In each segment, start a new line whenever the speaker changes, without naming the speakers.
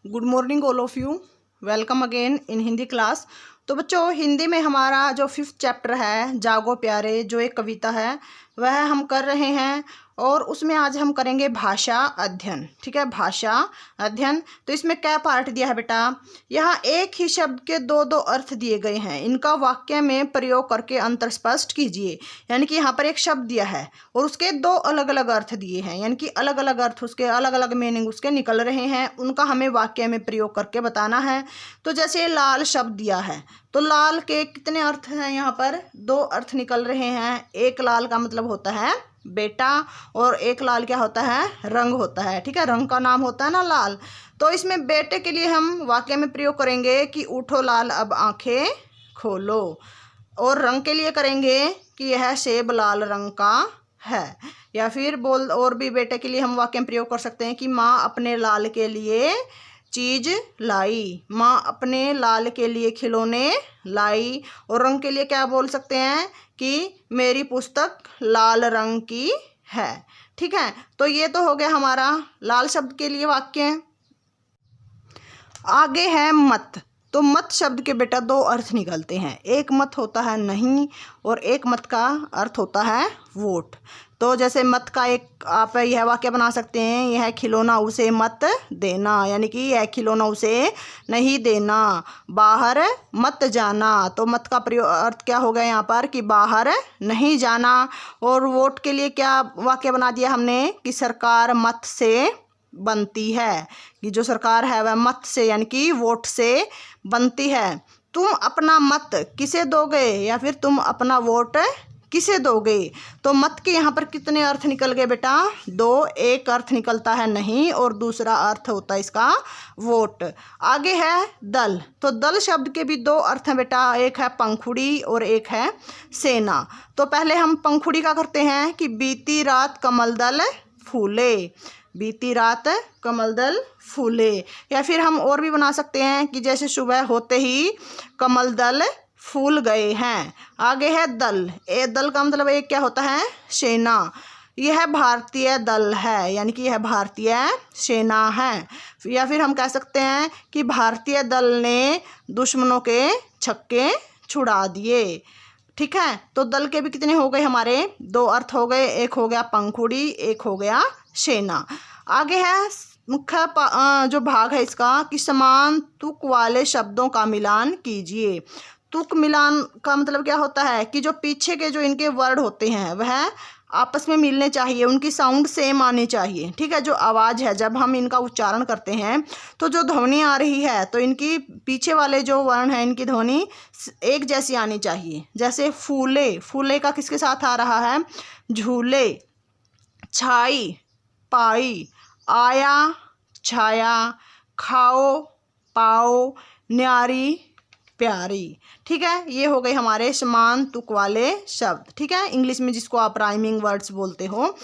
Good morning all of you. Welcome again in Hindi class. तो बच्चों, हिंदी में हमारा जो 5th चैप्टर है जागो प्यारे, जो एक कविता है वह हम कर रहे हैं और उसमें आज हम करेंगे भाषा अध्ययन। ठीक है, भाषा अध्ययन। तो इसमें क्या पार्ट दिया है बेटा? यहाँ एक ही शब्द के दो दो अर्थ दिए गए हैं, इनका वाक्य में प्रयोग करके अंतर स्पष्ट कीजिए। यानी कि यहाँ पर एक शब्द दिया है और उसके दो अलग अलग अर्थ दिए हैं, यानी कि अलग अलग अर्थ, उसके अलग अलग मीनिंग उसके निकल रहे हैं, उनका हमें वाक्य में प्रयोग करके बताना है। तो जैसे लाल शब्द दिया है तो लाल के कितने अर्थ हैं? यहाँ पर दो अर्थ निकल रहे हैं। एक लाल का मतलब होता है बेटा और एक लाल क्या होता है? रंग होता है। ठीक है, रंग का नाम होता है ना लाल। तो इसमें बेटे के लिए हम वाक्य में प्रयोग करेंगे कि उठो लाल अब आंखें खोलो, और रंग के लिए करेंगे कि यह सेब लाल रंग का है। या फिर बोल और भी बेटे के लिए हम वाक्य में प्रयोग कर सकते हैं कि माँ अपने लाल के लिए चीज लाई, माँ अपने लाल के लिए खिलौने लाई। और रंग के लिए क्या बोल सकते हैं कि मेरी पुस्तक लाल रंग की है। ठीक है, तो ये तो हो गया हमारा लाल शब्द के लिए वाक्य। आगे है मत। तो मत शब्द के बेटा दो अर्थ निकलते हैं, एक मत होता है नहीं और एक मत का अर्थ होता है वोट। तो जैसे मत का एक आप यह वाक्य बना सकते हैं, यह खिलौना उसे मत देना, यानी कि यह खिलौना उसे नहीं देना। बाहर मत जाना, तो मत का प्रयोग अर्थ क्या हो गया यहाँ पर कि बाहर नहीं जाना। और वोट के लिए क्या वाक्य बना दिया हमने कि सरकार मत से बनती है, कि जो सरकार है वह मत से यानी कि वोट से बनती है। तुम अपना मत किसे दोगे या फिर तुम अपना वोट किसे दोगे? तो मत के यहाँ पर कितने अर्थ निकल गए बेटा? दो। एक अर्थ निकलता है नहीं और दूसरा अर्थ होता है इसका वोट। आगे है दल। तो दल शब्द के भी दो अर्थ हैं बेटा, एक है पंखुड़ी और एक है सेना। तो पहले हम पंखुड़ी का करते हैं कि बीती रात कमल दल फूले, बीती रात कमल दल फूले। या फिर हम और भी बना सकते हैं कि जैसे सुबह होते ही कमल दल फूल गए हैं। आगे है दल। दल का मतलब एक क्या होता है? सेना। यह भारतीय दल है, यानी कि यह भारतीय सेना है। या फिर हम कह सकते हैं कि भारतीय दल ने दुश्मनों के छक्के छुड़ा दिए। ठीक है, तो दल के भी कितने हो गए हमारे? दो अर्थ हो गए, एक हो गया पंखुड़ी, एक हो गया सेना। आगे है मुख्य जो भाग है इसका कि समान तुक वाले शब्दों का मिलान कीजिए। तुक मिलान का मतलब क्या होता है कि जो पीछे के जो इनके वर्ड होते हैं वह आपस में मिलने चाहिए, उनकी साउंड सेम आनी चाहिए। ठीक है, जो आवाज़ है जब हम इनका उच्चारण करते हैं तो जो ध्वनि आ रही है तो इनकी पीछे वाले जो वर्ण हैं इनकी ध्वनि एक जैसी आनी चाहिए। जैसे फूले, फूले का किसके साथ आ रहा है? झूले। छाई, पाई, आया, छाया, खाओ, पाओ, न्यारी, प्यारी। ठीक है, ये हो गए हमारे समान तुक वाले शब्द। ठीक है, इंग्लिश में जिसको आप राइमिंग वर्ड्स बोलते हो।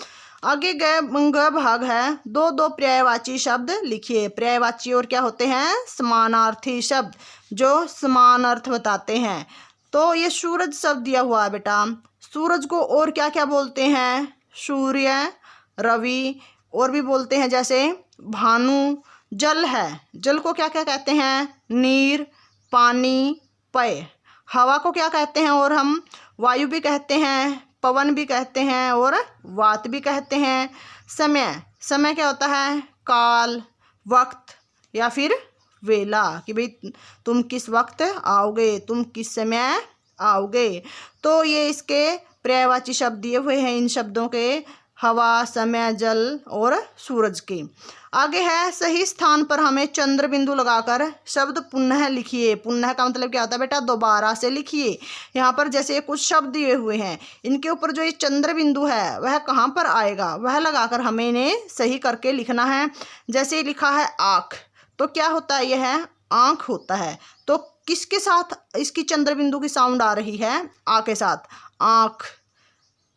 आगे ग भाग है दो दो पर्यायवाची शब्द लिखिए। पर्यायवाची और क्या होते हैं? समानार्थी शब्द जो समान अर्थ बताते हैं। तो ये सूरज शब्द दिया हुआ है बेटा, सूरज को और क्या क्या बोलते हैं? सूर्य, रवि, और भी बोलते हैं जैसे भानु। जल है, जल को क्या क्या कहते हैं? नीर, पानी, पेय। हवा को क्या कहते हैं? और हम वायु भी कहते हैं, पवन भी कहते हैं और वात भी कहते हैं। समय, समय क्या होता है? काल, वक्त या फिर वेला, कि भाई तुम किस वक्त आओगे, तुम किस समय आओगे। तो ये इसके पर्यायवाची शब्द दिए हुए हैं, इन शब्दों के हवा, समय, जल और सूरज के। आगे है सही स्थान पर हमें चंद्र बिंदु लगाकर शब्द पुनः लिखिए। पुनः का मतलब क्या होता है बेटा? दोबारा से लिखिए। यहाँ पर जैसे कुछ शब्द दिए हुए हैं, इनके ऊपर जो ये चंद्र बिंदु है वह कहाँ पर आएगा, वह लगाकर हमें इन्हें सही करके लिखना है। जैसे लिखा है आँख, तो क्या होता है? यह आँख होता है। तो किसके साथ इसकी चंद्र बिंदु की साउंड आ रही है? आ के साथ, आँख।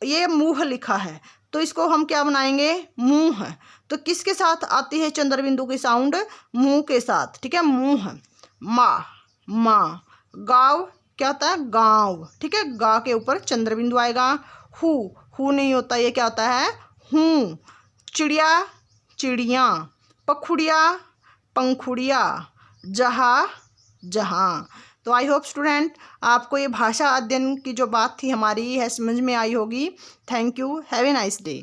ये मुँह लिखा है तो इसको हम क्या बनाएंगे? मुंह। तो किसके साथ आती है चंद्र बिंदु की साउंड? मुंह के साथ। ठीक है, मुंह। माँ, माँ। गाँव क्या होता है? गाँव। ठीक है, गा के ऊपर चंद्र बिंदु आएगा। हु नहीं होता, ये क्या होता है? हूँ। चिड़िया, चिड़िया। पखुड़िया, पंखुड़िया, जहाँ जहाँ। तो आई होप स्टूडेंट आपको ये भाषा अध्ययन की जो बात थी हमारी है समझ में आई होगी। Thank you, have a nice day.